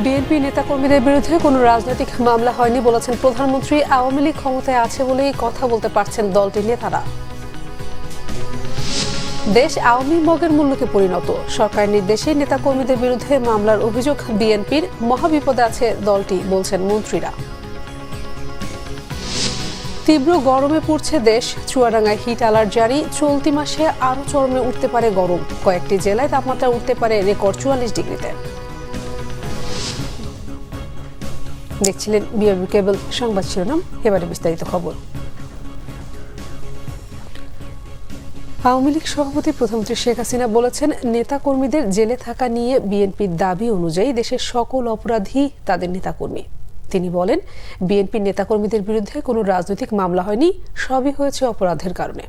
BNP নেতাকর্মীদের বিরুদ্ধে কোনো রাজনৈতিক মামলা হয়নি বলেছেন প্রধানমন্ত্রী। আওয়ামী লীগ ক্ষমতায় আছে বলেই কথা বলতে পারছেন দলটির নেতারা। দেশ আওয়ামী মগের মূল্যকে পরিণত, সরকারের নির্দেশে নেতাকর্মীদের বিরুদ্ধে মামলার অভিযোগ বিএনপির। মহাবিপদে আছে দলটি, বলছেন মন্ত্রীরা। তীব্র গরমে পড়ছে দেশ, চুয়াডাঙ্গায় হিট অ্যালার্ট জারি। চলতি মাসে আরও চরমে উঠতে পারে গরম, কয়েকটি জেলায় তাপমাত্রা উঠতে পারে রেকর্ড 44 ডিগ্রিতে। দেখছিলেন বিআরবি কেবল সংবাদ শিরোনাম, এবারে বিস্তারিত খবর। আওয়ামী লীগ সভাপতি প্রধানমন্ত্রী শেখ হাসিনা বলেছেন, নেতাকর্মীদের জেলে থাকা নিয়ে বিএনপির দাবি অনুযায়ী দেশের সকল অপরাধী তাদের নেতাকর্মী। তিনি বলেন, বিএনপির নেতাকর্মীদের বিরুদ্ধে কোনো রাজনৈতিক মামলা হয়নি, সবই হয়েছে অপরাধের কারণে।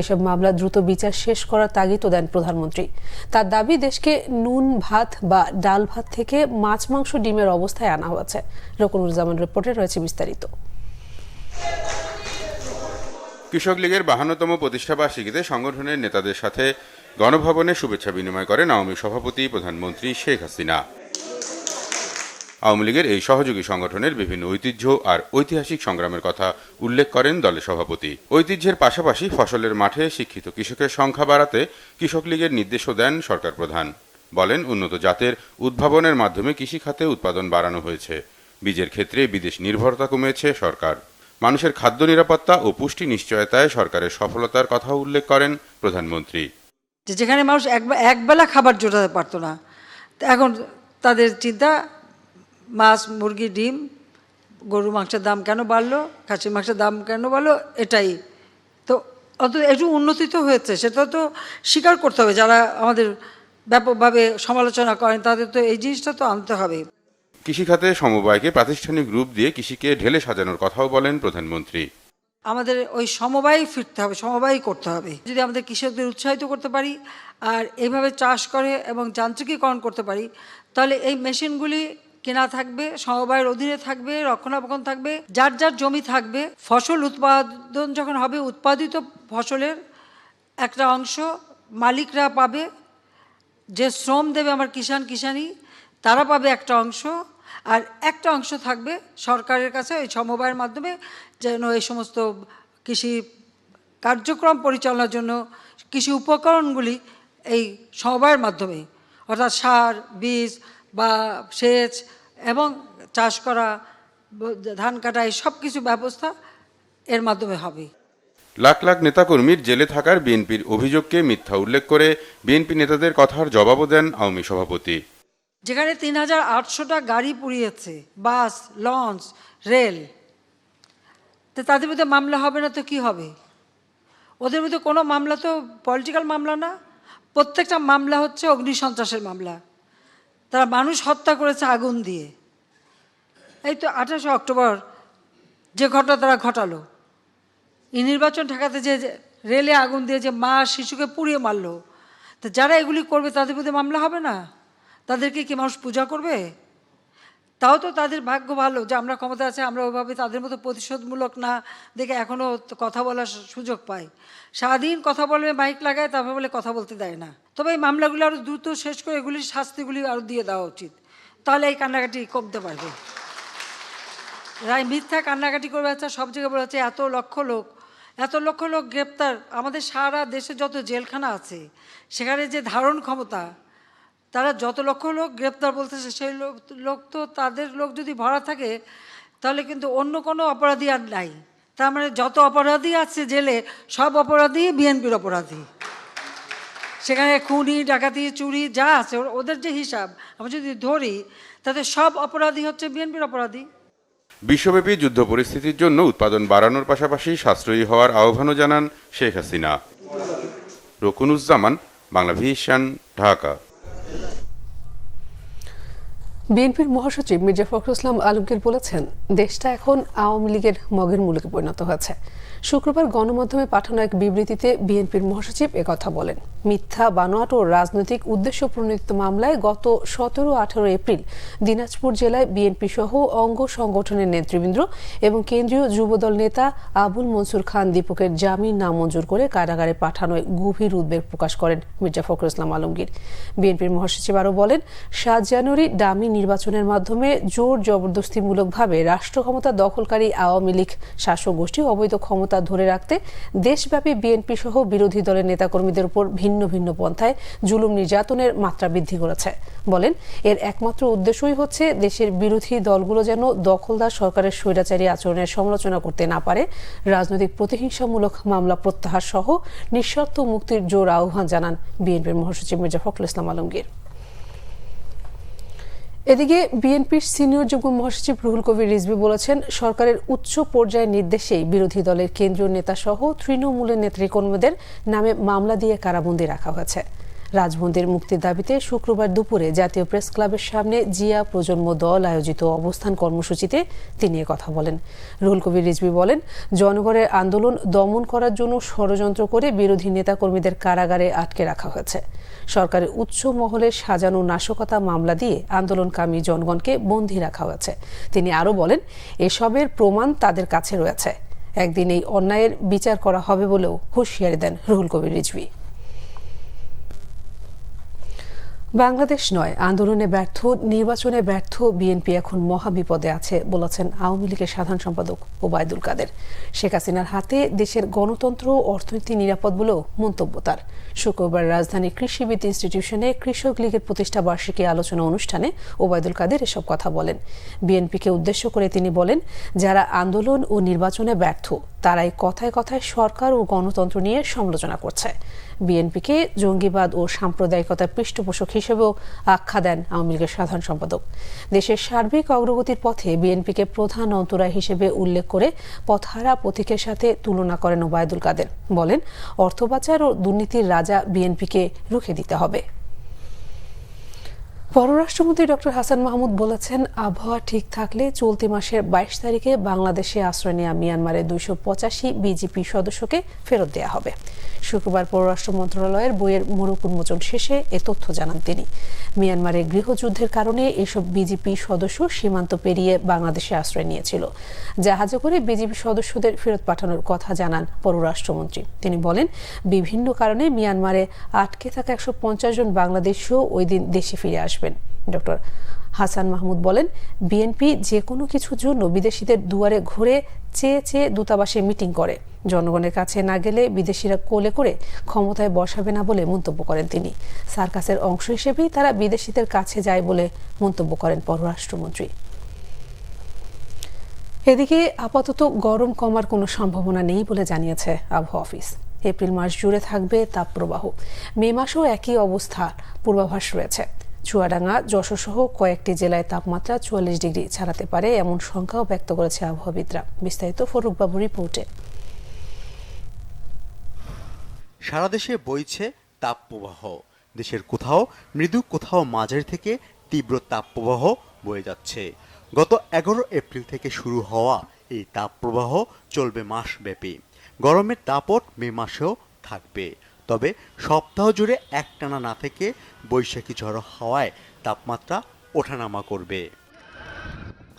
এসব মামলা দ্রুত বিচার শেষ করার তাগিদও দেন প্রধানমন্ত্রী। তার দাবি, দেশকে নুন ভাত বা ডাল ভাত থেকে মাছ মাংস ডিমের অবস্থায় আনা হয়েছে। রকুনুজ্জামান রিপোর্টে রয়েছে বিস্তারিত। কৃষক লীগের 52তম প্রতিষ্ঠাবার্ষিকীতে সংগঠনের নেতাদের সাথে গণভবনে শুভেচ্ছা বিনিময় করেন আওয়ামী সভাপতি প্রধানমন্ত্রী শেখ হাসিনা। আওয়ামী লীগের এই সহযোগী সংগঠনের বিভিন্ন ঐতিহ্য আর ঐতিহাসিক সংগ্রামের কথা উল্লেখ করেন দলের সভাপতি। ঐতিহ্যের পাশাপাশি ফসলের মাঠে শিক্ষিত কৃষকের সংখ্যা বাড়াতে কৃষক লীগের নির্দেশও দেন সরকার প্রধান। বলেন, উন্নত জাতের উদ্ভাবনের মাধ্যমে কৃষি খাতে উৎপাদন বাড়ানো হয়েছে। বীজের ক্ষেত্রে বিদেশ নির্ভরতা কমিয়েছে সরকার। মানুষের খাদ্য নিরাপত্তা ও পুষ্টি নিশ্চয়তায় সরকারের সফলতার কথা উল্লেখ করেন প্রধানমন্ত্রী। যেখানে মানুষ একবেলা খাবার জোটাতে পারতো না, এখন তাদের চিন্তা মাছ, মুরগি, ডিম, গরু মাংসের দাম কেন বাড়লো, খাসির মাংসের দাম কেন বাড়লো, এটাই তো। অত একটু উন্নতি তো হয়েছে, সেটা তো স্বীকার করতে হবে। যারা আমাদের ব্যাপকভাবে সমালোচনা করেন তাদের তো এই জিনিসটা তো আনতে হবে। কৃষিখাতে সমবায়কে প্রাতিষ্ঠানিক রূপ দিয়ে কৃষিকে ঢেলে সাজানোর কথাও বলেন প্রধানমন্ত্রী। আমাদের ওই সমবায় ফিরতে হবে, সমবায় করতে হবে। যদি আমাদের কৃষকদের উৎসাহিত করতে পারি আর এইভাবে চাষ করে এবং যান্ত্রিকীকরণ করতে পারি, তাহলে এই মেশিনগুলি কেনা থাকবে, সমবায়ের অধীনে থাকবে, রক্ষণাবেক্ষণ থাকবে, যার যার জমি থাকবে। ফসল উৎপাদন যখন হবে, উৎপাদিত ফসলের একটা অংশ মালিকরা পাবে, যে শ্রম দেবে আমার কিষানি তারা পাবে একটা অংশ, আর একটা অংশ থাকবে সরকারের কাছে ওই সমবায়ের মাধ্যমে, যেন এই সমস্ত কৃষি কার্যক্রম পরিচালনার জন্য কৃষি উপকরণগুলি এই সমবায়ের মাধ্যমে, অর্থাৎ সার, বীজ বা সেচ এবং চাষ করা, ধান কাটা, এই সব কিছু ব্যবস্থা এর মাধ্যমে হবে। লাখ লাখ নেতাকর্মীর জেলে থাকার বিএনপির অভিযোগকে মিথ্যা উল্লেখ করে বিএনপি নেতাদের কথার জবাবও দেন আওয়ামী সভাপতি। যেখানে 3800টা গাড়ি পুড়িয়েছে, বাস, লঞ্চ, রেল, তো তাদের মধ্যে মামলা হবে না তো কি হবে? ওদের মধ্যে কোনো মামলা তো পলিটিক্যাল মামলা না, প্রত্যেকটা মামলা হচ্ছে অগ্নিসন্ত্রাসের মামলা। তারা মানুষ হত্যা করেছে আগুন দিয়ে। এই তো 28 অক্টোবর যে ঘটনা তারা ঘটালো, এই নির্বাচন ঠেকাতে যে রেলে আগুন দিয়ে যে মা শিশুকে পুড়িয়ে মারলো, তো যারা এগুলি করবে তাদের মধ্যে মামলা হবে না? তাদেরকে কি মানুষ পূজা করবে? তাও তো তাদের ভাগ্য ভালো যে আমরা ক্ষমতা আছে, আমরা ওইভাবে তাদের মতো প্রতিশোধমূলক না দেখে এখনও কথা বলার সুযোগ পাই। সারাদিন কথা বলবে, মাইক লাগায়, তারপর বলে কথা বলতে দেয় না। তবে এই মামলাগুলো আরও দ্রুত শেষ করে এগুলির শাস্তিগুলি আরও দিয়ে দেওয়া উচিত, তাহলে এই কান্নাকাটি কমতে পারবে। রায় মিথ্যা কান্নাকাটি করবে, আচ্ছা সব জায়গায় বলা হচ্ছে এত লক্ষ লোক গ্রেপ্তার। আমাদের সারা দেশে যত জেলখানা আছে সেখানে যে ধারণ ক্ষমতা, তারা যত লক্ষ লোক গ্রেপ্তার বলতেছে, সেই লোক তো তাদের লোক যদি ভরা থাকে তাহলে কিন্তু অন্য কোনো অপরাধী আর নাই। তার মানে যত অপরাধী আছে জেলে, সব অপরাধী বিএনপির অপরাধী। সেখানে খুনি, ডাকাতি, চুরি যা আছে ওদের যে হিসাব আমরা যদি ধরি, তাতে সব অপরাধী হচ্ছে বিএনপির অপরাধী। বিশ্বব্যাপী যুদ্ধ পরিস্থিতির জন্য উৎপাদন বাড়ানোর পাশাপাশি সাশ্রয়ী হওয়ার আহ্বানও জানান শেখ হাসিনা। রকুনুজ্জামান, বাংলা ভিশন, ঢাকা। বিএনপির মহাসচিব মির্জা ফখরুল ইসলাম আলমগীর বলেছেন, দেশটা এখন আওয়ামী লীগের মগের মূল্যকে পরিণত হয়েছে। শুক্রবার গণমাধ্যমে পাঠানো এক বিবৃতিতে বিএনপির মহাসচিব একথা বলেন। মিথ্যা, বানোয়াট ও রাজনৈতিক উদ্দেশ্য প্রণোদিত মামলায় গত 17-18 এপ্রিল দিনাজপুর জেলায় বিএনপি সহ অঙ্গ সংগঠনের নেতৃবৃন্দ এবং কেন্দ্রীয় যুবদল নেতা আবুল মনসুর খান দীপকের জামিন নামঞ্জুর করে কারাগারে পাঠানোয় গভীর উদ্বেগ প্রকাশ করেন মির্জা ফখরুল ইসলাম আলমগীর। বিএনপির মহাসচিব আরও বলেন, 7 জানুয়ারি ডামি নির্বাচনের মাধ্যমে জোর জবরদস্তিমূলকভাবে রাষ্ট্র ক্ষমতা দখলকারী আওয়ামী লীগ শাসক গোষ্ঠী অবৈধ ক্ষমতা ধরে রাখতে দেশব্যাপী বিএনপি সহ বিরোধী দলের নেতাকর্মীদের উপর ভিন্ন ভিন্ন পন্থায় জুলুম নির্যাতনের মাত্রা বৃদ্ধি করেছে। বলেন, এর একমাত্র উদ্দেশ্যই হচ্ছে দেশের বিরোধী দলগুলো যেন দখলদার সরকারের স্বৈরাচারী আচরণের সমালোচনা করতে না পারে, রাজনৈতিক প্রতিহিংসামূলক মামলা প্রত্যাহার সহ নিঃশর্ত মুক্তির জোর আহ্বান জানান বিএনপির মহাসচিব মির্জা ফখরুল ইসলাম আলমগীর। এদিকে বিএনপির সিনিয়র যুগ্ম মহাসচিব রুহুল কবির রিজভী বলেছেন, সরকারের উচ্চ পর্যায়ের নির্দেশেই বিরোধী দলের কেন্দ্রীয় নেতা সহ তৃণমূলের নেতৃকর্মীদের নামে মামলা দিয়ে কারাবন্দী রাখা হয়েছে। রাজবন্দির মুক্তির দাবিতে শুক্রবার দুপুরে জাতীয় প্রেস ক্লাবের সামনে জিয়া প্রজন্ম দল আয়োজিত অবস্থান কর্মসূচিতে তিনি কথা বলেন। রুহুল কবির রিজভী বলেন, জনগণের আন্দোলন দমন করার জন্য ষড়যন্ত্র করে বিরোধী নেতাকর্মীদের কারাগারে আটকে রাখা হয়েছে। সরকারের উচ্চ মহলে সাজানো নাশকতা মামলা দিয়ে আন্দোলনকামী জনগণকে বন্দী রাখা হয়েছে। তিনি আরও বলেন, এসবের প্রমাণ তাদের কাছে রয়েছে, একদিন এই অন্যায়ের বিচার করা হবে বলেও হুঁশিয়ারি দেন রুহুল কবির রিজভী। বাংলাদেশ নয়, আন্দোলনে ব্যর্থ, নির্বাচনে ব্যর্থ বিএনপি এখন মহাবিপদে আছে বলেছেন আওয়ামী লীগের সাধারণ সম্পাদক ওবায়দুল কাদের। শেখ হাসিনার হাতে দেশের গণতন্ত্র ও অর্থনীতি নিরাপদ বলেও মন্তব্য তার। শুক্রবার রাজধানী কৃষিবিদ ইনস্টিটিউশনে কৃষক লীগের প্রতিষ্ঠা বার্ষিকী আলোচনা অনুষ্ঠানে ওবায়দুল কাদের এসব কথা বলেন। বিএনপিকে উদ্দেশ্য করে তিনি বলেন, যারা আন্দোলন ও নির্বাচনে ব্যর্থ তারাই কথায় কথায় সরকার ও গণতন্ত্র নিয়ে সমালোচনা করছে। বিএনপিকে জঙ্গিবাদ ও সাম্প্রদায়িকতার পৃষ্ঠপোষক হিসেবেও আখ্যা দেন আওয়ামী লীগের সাধারণ সম্পাদক। দেশের সার্বিক অগ্রগতির পথে বিএনপিকে প্রধান অন্তরায় হিসেবে উল্লেখ করে পথহারা পথিকের সাথে তুলনা করেন ওবায়দুল কাদের। বলেন, অর্থ পাচার ও দুর্নীতির রাজা বিএনপিকে রুখে দিতে হবে। পররাষ্ট্রমন্ত্রী ডক্টর হাসান মাহমুদ বলেছেন, আবহাওয়া ঠিক থাকলে চলতি মাসের 22 তারিখে বাংলাদেশে আশ্রয় নেওয়া মিয়ানমারের 285 বিজিপি সদস্যকে ফেরত দেওয়া হবে। শুক্রবার পররাষ্ট্র মন্ত্রণালয়ের বইয়ের মোড়ক উন্মোচন শেষে এ তথ্য জানান তিনি। মিয়ানমারের গৃহযুদ্ধের কারণে এসব বিজিপি সদস্য সীমান্ত পেরিয়ে বাংলাদেশে আশ্রয় নিয়েছিল। জাহাজে করে বিজিপি সদস্যদের ফেরত পাঠানোর কথা জানান পররাষ্ট্রমন্ত্রী। তিনি বলেন, বিভিন্ন কারণে মিয়ানমারে আটকে থাকা 150 জন বাংলাদেশীও ওই দিন দেশে ফিরে আসবেন। ডক্টর হাসান মাহমুদ বলেন, বিএনপি যে কোনো কিছুর জন্য বিদেশিদের দুয়ারে ঘুরে চেয়ে চেয়ে দূতাবাসে মিটিং করে, জনগণের কাছে না গেলে বিদেশিরা কোলে করে ক্ষমতায় বসাবে না বলে মন্তব্য করেন তিনি। সার্কাসের অংশ হিসেবেই তারা বিদেশিদের কাছে যায় বলে মন্তব্য করেন পররাষ্ট্রমন্ত্রী। এদিকে আপাতত গরম কমার কোনো সম্ভাবনা নেই বলে জানিয়েছে আবহাওয়া অফিস। এপ্রিল মাস জুড়ে থাকবে তাপপ্রবাহ। মে মাসেও একই অবস্থা পূর্বাভাস রয়েছে। চুয়াডাঙ্গা, যশোর সহ কয়েকটি জেলায় তাপমাত্রা 44 ডিগ্রি ছাড়াতে পারে এমন সংখ্যাও ব্যক্ত করেছে আবহাওয়াবিদরা। বিস্তারিত ফরুক বাবুর রিপোর্টে। সারা দেশে বইছে তাপপ্রবাহ। দেশের কোথাও মৃদু, কোথাও মাঝারি থেকে তীব্র তাপপ্রবাহ বয়ে যাচ্ছে। গত 11 এপ্রিল থেকে শুরু হওয়া এই তাপপ্রবাহ চলবে মাসব্যাপী। গরমের দাপট মে মাসেও থাকবে, তবে সপ্তাহ জুড়ে একটানা না থেকে বৈশাখী ঝড়ো হাওয়ায় তাপমাত্রা ওঠানামা করবে।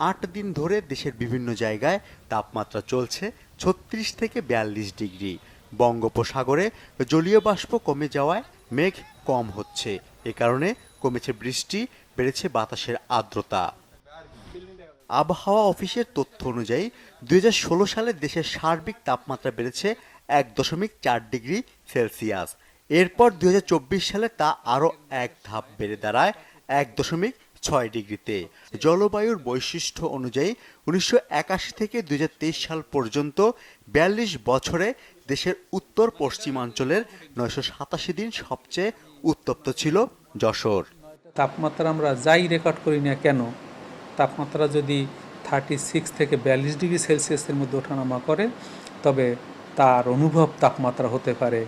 8 দিন ধরে দেশের বিভিন্ন জায়গায় তাপমাত্রা চলছে 36 থেকে 42 ডিগ্রি। বঙ্গোপসাগরে জলীয় বাষ্প কমে যাওয়ায় মেঘ কম হচ্ছে, এ কারণে কমেছে বৃষ্টি, বেড়েছে বাতাসের আর্দ্রতা। আবহাওয়া অফিসের তথ্য অনুযায়ী 2016 সালে দেশের সার্বিক তাপমাত্রা বেড়েছে 1.4 ডিগ্রি সেলসিয়াস। এরপর 2024 সালে তা আরও এক ধাপ বেড়ে দাঁড়ায় 1.6 ডিগ্রিতে। জলবায়ুর বৈশিষ্ট্য অনুযায়ী 1981 থেকে 2023 সাল পর্যন্ত 42 বছরে দেশের উত্তর পশ্চিমাঞ্চলের 987 দিন সবচেয়ে উত্তপ্ত ছিল যশোর। তাপমাত্রা আমরা যাই রেকর্ড করি না কেন, তাপমাত্রা যদি 36 থেকে 42 ডিগ্রি সেলসিয়াসের মধ্যে ওঠানামা করে, তবে তার অনুভব তাপমাত্রা হতে পারে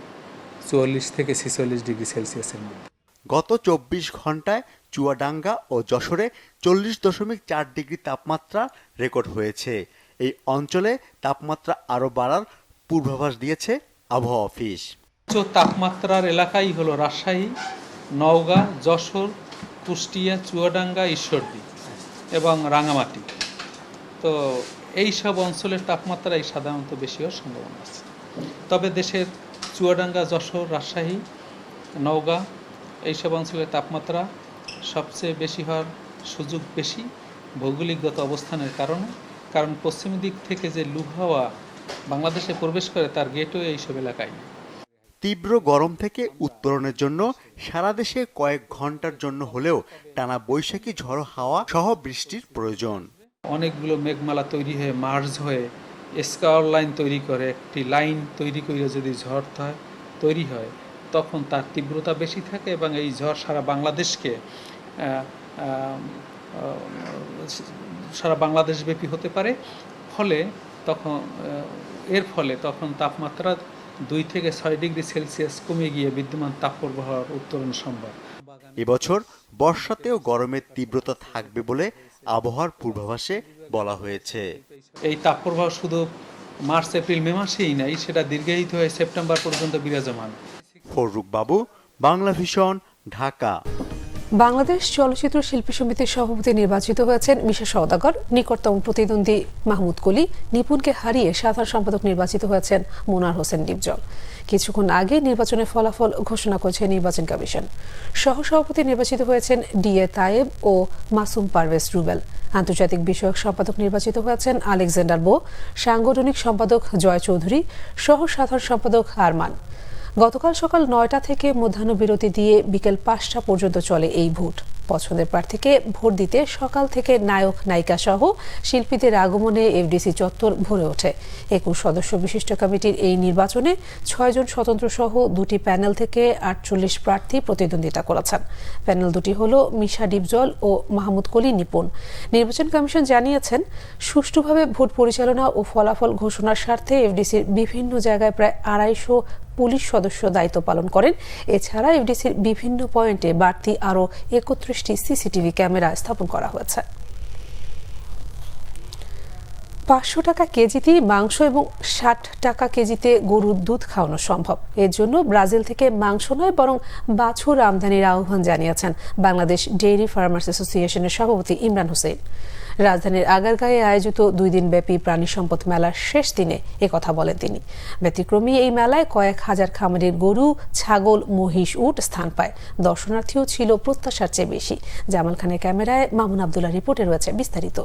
44 থেকে 46 ডিগ্রি সেলসিয়াসের মধ্যে। গত 24 ঘন্টায় চুয়াডাঙ্গা ও যশোরে 40.4 ডিগ্রি তাপমাত্রা রেকর্ড হয়েছে। এই অঞ্চলে তাপমাত্রা আরও বাড়ার পূর্বাভাস দিয়েছে আবহাওয়া অফিস। উচ্চ তাপমাত্রার এলাকাই হলো রাজশাহী, নওগাঁ, যশোর, কুষ্টিয়া, চুয়াডাঙ্গা, ঈশ্বরদী এবং রাঙামাটি। তো এই সব অঞ্চলের তাপমাত্রাই সাধারণত বেশি হওয়ার সম্ভাবনা আছে। তবে দেশের চুয়াডাঙ্গা, যশোর, রাজশাহী, নওগাঁ এইসব অঞ্চলের তাপমাত্রা সবচেয়ে বেশি হওয়ার সুযোগ বেশি ভৌগোলিকগত অবস্থানের কারণে, কারণ পশ্চিম দিক থেকে যে লু হাওয়া বাংলাদেশে প্রবেশ করে তার গেটও এইসব এলাকায়। তীব্র গরম থেকে উত্তরণের জন্য সারা দেশে কয়েক ঘন্টার জন্য হলেও টানা বৈশাখী ঝড়ো হাওয়া সহ বৃষ্টির প্রয়োজন। অনেকগুলো মেঘমালা তৈরি হয়ে মার্জ হয়ে স্কার লাইন তৈরি করে একটি লাইন তৈরি করে যদি ঝড় তৈরি হয় তখন তার তীব্রতা বেশি থাকে এবং এই ঝড় সারা বাংলাদেশব্যাপী হতে পারে। এর ফলে তখন তাপমাত্রা 2 থেকে 6 ডিগ্রি সেলসিয়াস কমে গিয়ে বিদ্যমান তাপপ্রবাহের উত্তরণ সম্ভব। এবছর বর্ষাতেও গরমের তীব্রতা থাকবে বলে আবহাওয়ার পূর্বাভাসে বলা হয়েছে। এই তাপপ্রবাহ শুধু মার্চ এপ্রিল মে মাসেই নাই, সেটা দীর্ঘায়িত হয়ে সেপ্টেম্বর পর্যন্ত বিরাজমান। ফররুক বাবু, বাংলা ভিশন, ঢাকা। বাংলাদেশ চলচ্চিত্র শিল্পী সমিতির সভাপতি নির্বাচিত হয়েছেন মিশা সওদাগর। নিকটতম প্রতিদ্বন্দ্বী মাহমুদ কলি নিপুণকে হারিয়ে সাধারণ সম্পাদক নির্বাচিত হয়েছেন মোনার হোসেন ডিপজল। কিছুক্ষণ আগে নির্বাচনের ফলাফল ঘোষণা করেছে নির্বাচন কমিশন। সহসভাপতি নির্বাচিত হয়েছেন ডিএ তায়েব ও মাসুম পারভেজ রুবেল। আন্তর্জাতিক বিষয়ক সম্পাদক নির্বাচিত হয়েছেন আলেকজান্ডার বো, সাংগঠনিক সম্পাদক জয় চৌধুরী, সহ সাধারণ সম্পাদক আরমান। গতকাল সকাল 9টা থেকে মধ্যাহ্নবিরতি দিয়ে বিকেল 5টা পর্যন্ত চলে এই ভোট। পছন্দের প্রার্থীকে ভোট দিতে সকাল থেকে নায়ক নায়িকা সহ শিল্পীদের আগমনে এফডিসি চত্বর ভরে ওঠে। 21 সদস্য বিশিষ্ট কমিটির এই নির্বাচনে 6 জন স্বতন্ত্র সহ 2টি প্যানেল থেকে 48 প্রার্থী প্রতিদ্বন্দ্বিতা করেছেন। প্যানেল দুটি হল মিশা ডিপজল ও মাহমুদ কলি নিপুণ। নির্বাচন কমিশন জানিয়েছেন, সুষ্ঠুভাবে ভোট পরিচালনা ও ফলাফল ঘোষণার স্বার্থে এফডিসির বিভিন্ন জায়গায় প্রায় 250 পুলিশ সদস্য দায়িত্ব পালন করেন। এছাড়া এফডিসির বিভিন্ন পয়েন্টে বাড়তি আরও 31টি সিসিটিভি ক্যামেরা স্থাপন করা হয়েছে। 500 টাকা কেজিতেই মাংস এবং 60 টাকা কেজিতে গরুর দুধ খাওয়ানো সম্ভব। এর জন্য ব্রাজিল থেকে মাংস নয় বরং বাছুর আমদানির আহ্বান জানিয়েছেন বাংলাদেশ ডেইরি ফার্মার্স অ্যাসোসিয়েশনের সভাপতি ইমরান হোসেন। রাজধানীর আগারগাঁয়ে আয়োজিত 2 দিনব্যাপী প্রাণী সম্পদ মেলার শেষ দিনে একথা বলেন তিনি। ব্যতিক্রমী এই মেলায় কয়েক হাজার খামারের গরু, ছাগল, মহিষ, উট স্থান পায়। দর্শনার্থীও ছিল প্রত্যাশার চেয়ে বেশি। জামাল খানের ক্যামেরায় মামুন আব্দুল্লাহ রিপোর্টে রয়েছে বিস্তারিত।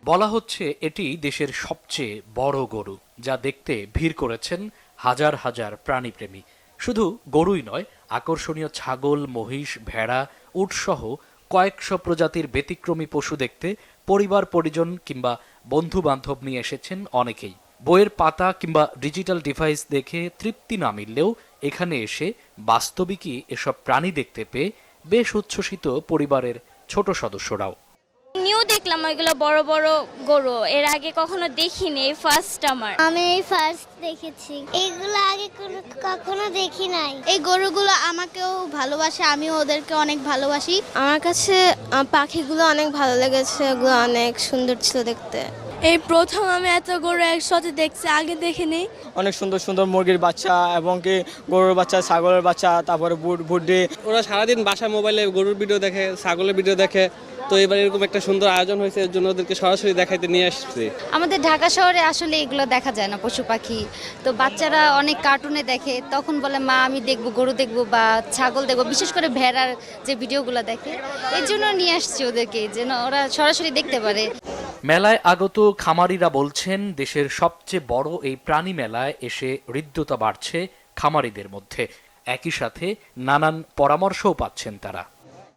বলা হচ্ছে এটি দেশের সবচেয়ে বড় গরু, যা দেখতে ভিড় করেছেন হাজার হাজার প্রাণীপ্রেমী। শুধু গরুই নয়, আকর্ষণীয় ছাগল, মহিষ, ভেড়া, উট সহ কয়েকশো প্রজাতির ব্যতিক্রমী পশু দেখতে পরিবার পরিজন কিংবা বন্ধু বান্ধব নিয়ে এসেছেন অনেকেই। বইয়ের পাতা কিংবা ডিজিটাল ডিভাইস দেখে তৃপ্তি না মিললেও এখানে এসে বাস্তবিকই এসব প্রাণী দেখতে পেয়ে বেশ উচ্ছ্বসিত পরিবারের ছোট সদস্যরাও। নিউ দেখলাম ওইগুলো বড় বড় গরু, এর আগে কখনো দেখিনি, এই ফার্স্ট আমার। আমি এই ফার্স্ট দেখেছি, এগুলো আগে কখনো দেখি নাই। এই গরুগুলো আমাকেও ভালোবাসে, আমিও ওদেরকে অনেক ভালোবাসি। আমার কাছে পাখিগুলো অনেক ভালো লেগেছে, এগুলো অনেক সুন্দর ছিল দেখতে। এই প্রথম আমি এত গরু একসাথে দেখছি, আগে দেখিনি। অনেক সুন্দর সুন্দর মুরগির বাচ্চা এবং কি গরুর বাচ্চা, ছাগলের বাচ্চা, তারপরে বুড্ডি। ওরা সারাদিন বাসায় মোবাইলে গরুর ভিডিও দেখে, ছাগলের ভিডিও দেখে, তো এবার এরকম একটা সুন্দর আয়োজন হয়েছে, এর জন্য ওদেরকে সরাসরি দেখাইতে নিয়ে আসছে। আমাদের ঢাকা শহরে আসলে এগুলো দেখা যায় না, পশু পাখি। তো বাচ্চারা অনেক কার্টুনে দেখে, তখন বলে মা আমি দেখবো, গরু দেখবো বা ছাগল দেখবো, বিশেষ করে ভেড়ার যে ভিডিওগুলো দেখে, এর জন্য নিয়ে আসছি ওদেরকে, যেন ওরা সরাসরি দেখতে পারে। মেলায় আগত খামারিরা বলছেন, দেশের সবচেয়ে বড় এই প্রাণী মেলায় এসে হৃদ্যতা বাড়ছে খামারিদের মধ্যে। একই সাথে নানান পরামর্শও পাচ্ছেন তারা।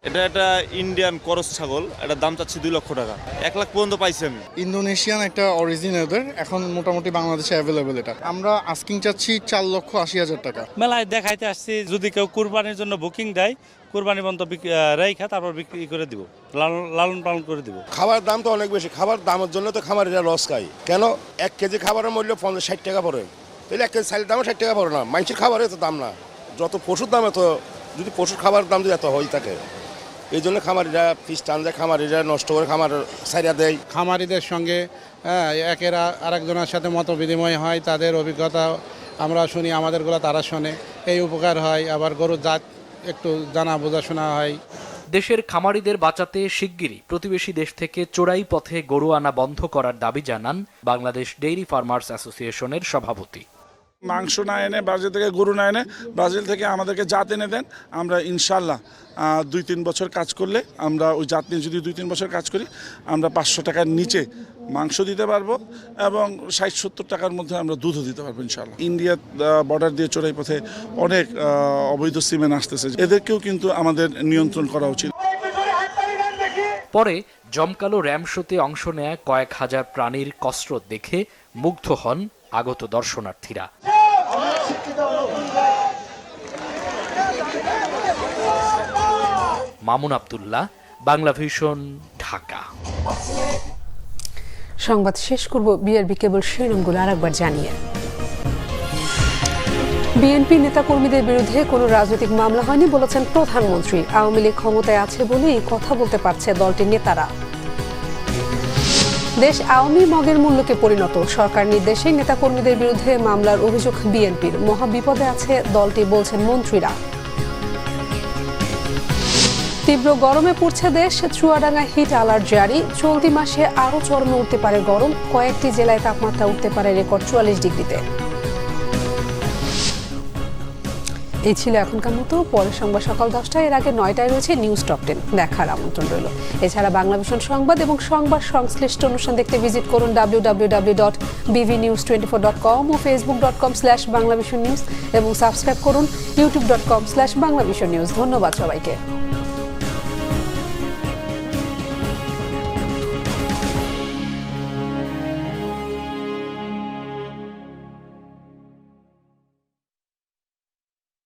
এটা একটা ইন্ডিয়ান করস ছাগল, এটার দাম চাচ্ছি 2 লক্ষ টাকা। 1 লাখ পর্যন্ত পাইছি আমি। ইন্দোনেশিয়ান একটা অরিজিন এদের, এখন মোটামুটি বাংলাদেশে অ্যাভেলেবেল। এটা আমরা আস্কিং চাচ্ছি 4,80,000 টাকা। মেলায় দেখাইতে আসছি, যদি কেউ কুরবানির জন্য বুকিং দেয়, কুরবানি পর্যন্ত রেখে তারপর বিক্রি করে দিব, লালন পালন করে দিব। খাবার দাম তো অনেক বেশি, খাবার দামের জন্য তো খামারিরা লস খায়। কেন 1 কেজি খাবারের মূল্য 50-60 টাকা পড়ে, তাহলে 1 কেজি চালের দামও 60 টাকা পড়ে না। মানুষের খাবারের তো দাম না, যত পশুর দাম এত, যদি পশুর খাবার দাম যদি এত হয়ে থাকে, এই জন্য খামারিরা ফিস টান যায়, খামারিরা নষ্ট করে খামার ছাইরা দেয়। খামারিদের সঙ্গে একের আরেকজনের সাথে মত বিনিময় হয়, তাদের অভিজ্ঞতা আমরা শুনি, আমাদেরগুলো তারা শোনে, এই উপকার হয়। আবার গরুর জাত একটু জানা বোঝাশোনা হয়। দেশের খামারিদের বাঁচাতে শিগগিরই প্রতিবেশী দেশ থেকে চোরাই পথে গরু আনা বন্ধ করার দাবি জানান বাংলাদেশ ডেইরি ফার্মার্স অ্যাসোসিয়েশনের সভাপতি। মাংস না এনে ব্রাজিল থেকে গরু না এনে ব্রাজিল থেকে আমাদেরকে জাত এনে দেন, আমরা ইনশাল্লাহ 2-3 বছর কাজ করলে আমরা ওই জাত নিয়ে যদি 2-3 বছর কাজ করি আমরা 500 টাকার নিচে মাংস দিতে পারবো এবং 60-70 টাকার মধ্যে আমরা দুধও দিতে পারবো ইনশাল্লাহ। ইন্ডিয়া বর্ডার দিয়ে চোরাই পথে অনেক অবৈধ সিমেন্ট আসতেছে, এদেরকেও কিন্তু আমাদের নিয়ন্ত্রণ করা উচিত। পরে জমকালো র্যাম শোতে অংশ নেয় কয়েক হাজার প্রাণীর কসরত দেখে মুগ্ধ হন আগত দর্শনার্থীরা। মামুন আব্দুল্লাহ, বাংলা ভিশন, ঢাকা। সংবাদ শেষ করব বিআরবি কেবল শিরোনামগুলো আরেকবার জানিয়ে। বিএনপি নেতাকর্মীদের বিরুদ্ধে কোনো রাজনৈতিক মামলা হয়নি বলেছেন প্রধানমন্ত্রী। আওয়ামী লীগ ক্ষমতায় আছে বলেই কথা বলতে পারছে দলটির নেতারা। দেশ আওয়ামী মগের মূল্যকে পরিণত, সরকার নির্দেশে নেতাকর্মীদের বিরুদ্ধে মামলার অভিযোগ বিএনপির। মহাবিপদে আছে দলটি বলছেন মন্ত্রীরা। তীব্র গরমে পড়ছে দেশ, চুয়াডাঙ্গা হিট অ্যালার্ট জারি। চলতি মাসে আরও চরমে উঠতে পারে গরম, কয়েকটি জেলায় তাপমাত্রা উঠতে পারে রেকর্ড 44 ডিগ্রিতে। এই ছিল এখনকার মতো। পরের সংবাদ সকাল 10টায়, এর আগে 9টায় রয়েছে নিউজ টপ 10 দেখার আমন্ত্রণ রইল। এছাড়া বাংলা ভিশন সংবাদ এবং সংবাদ সংশ্লিষ্ট অনুষ্ঠান দেখতে ভিজিট করুন www.bvnews24.com ও facebook.com/banglavisionnews এবং সাবস্ক্রাইব করুন youtube.com/banglavisionnews। ধন্যবাদ সবাইকে।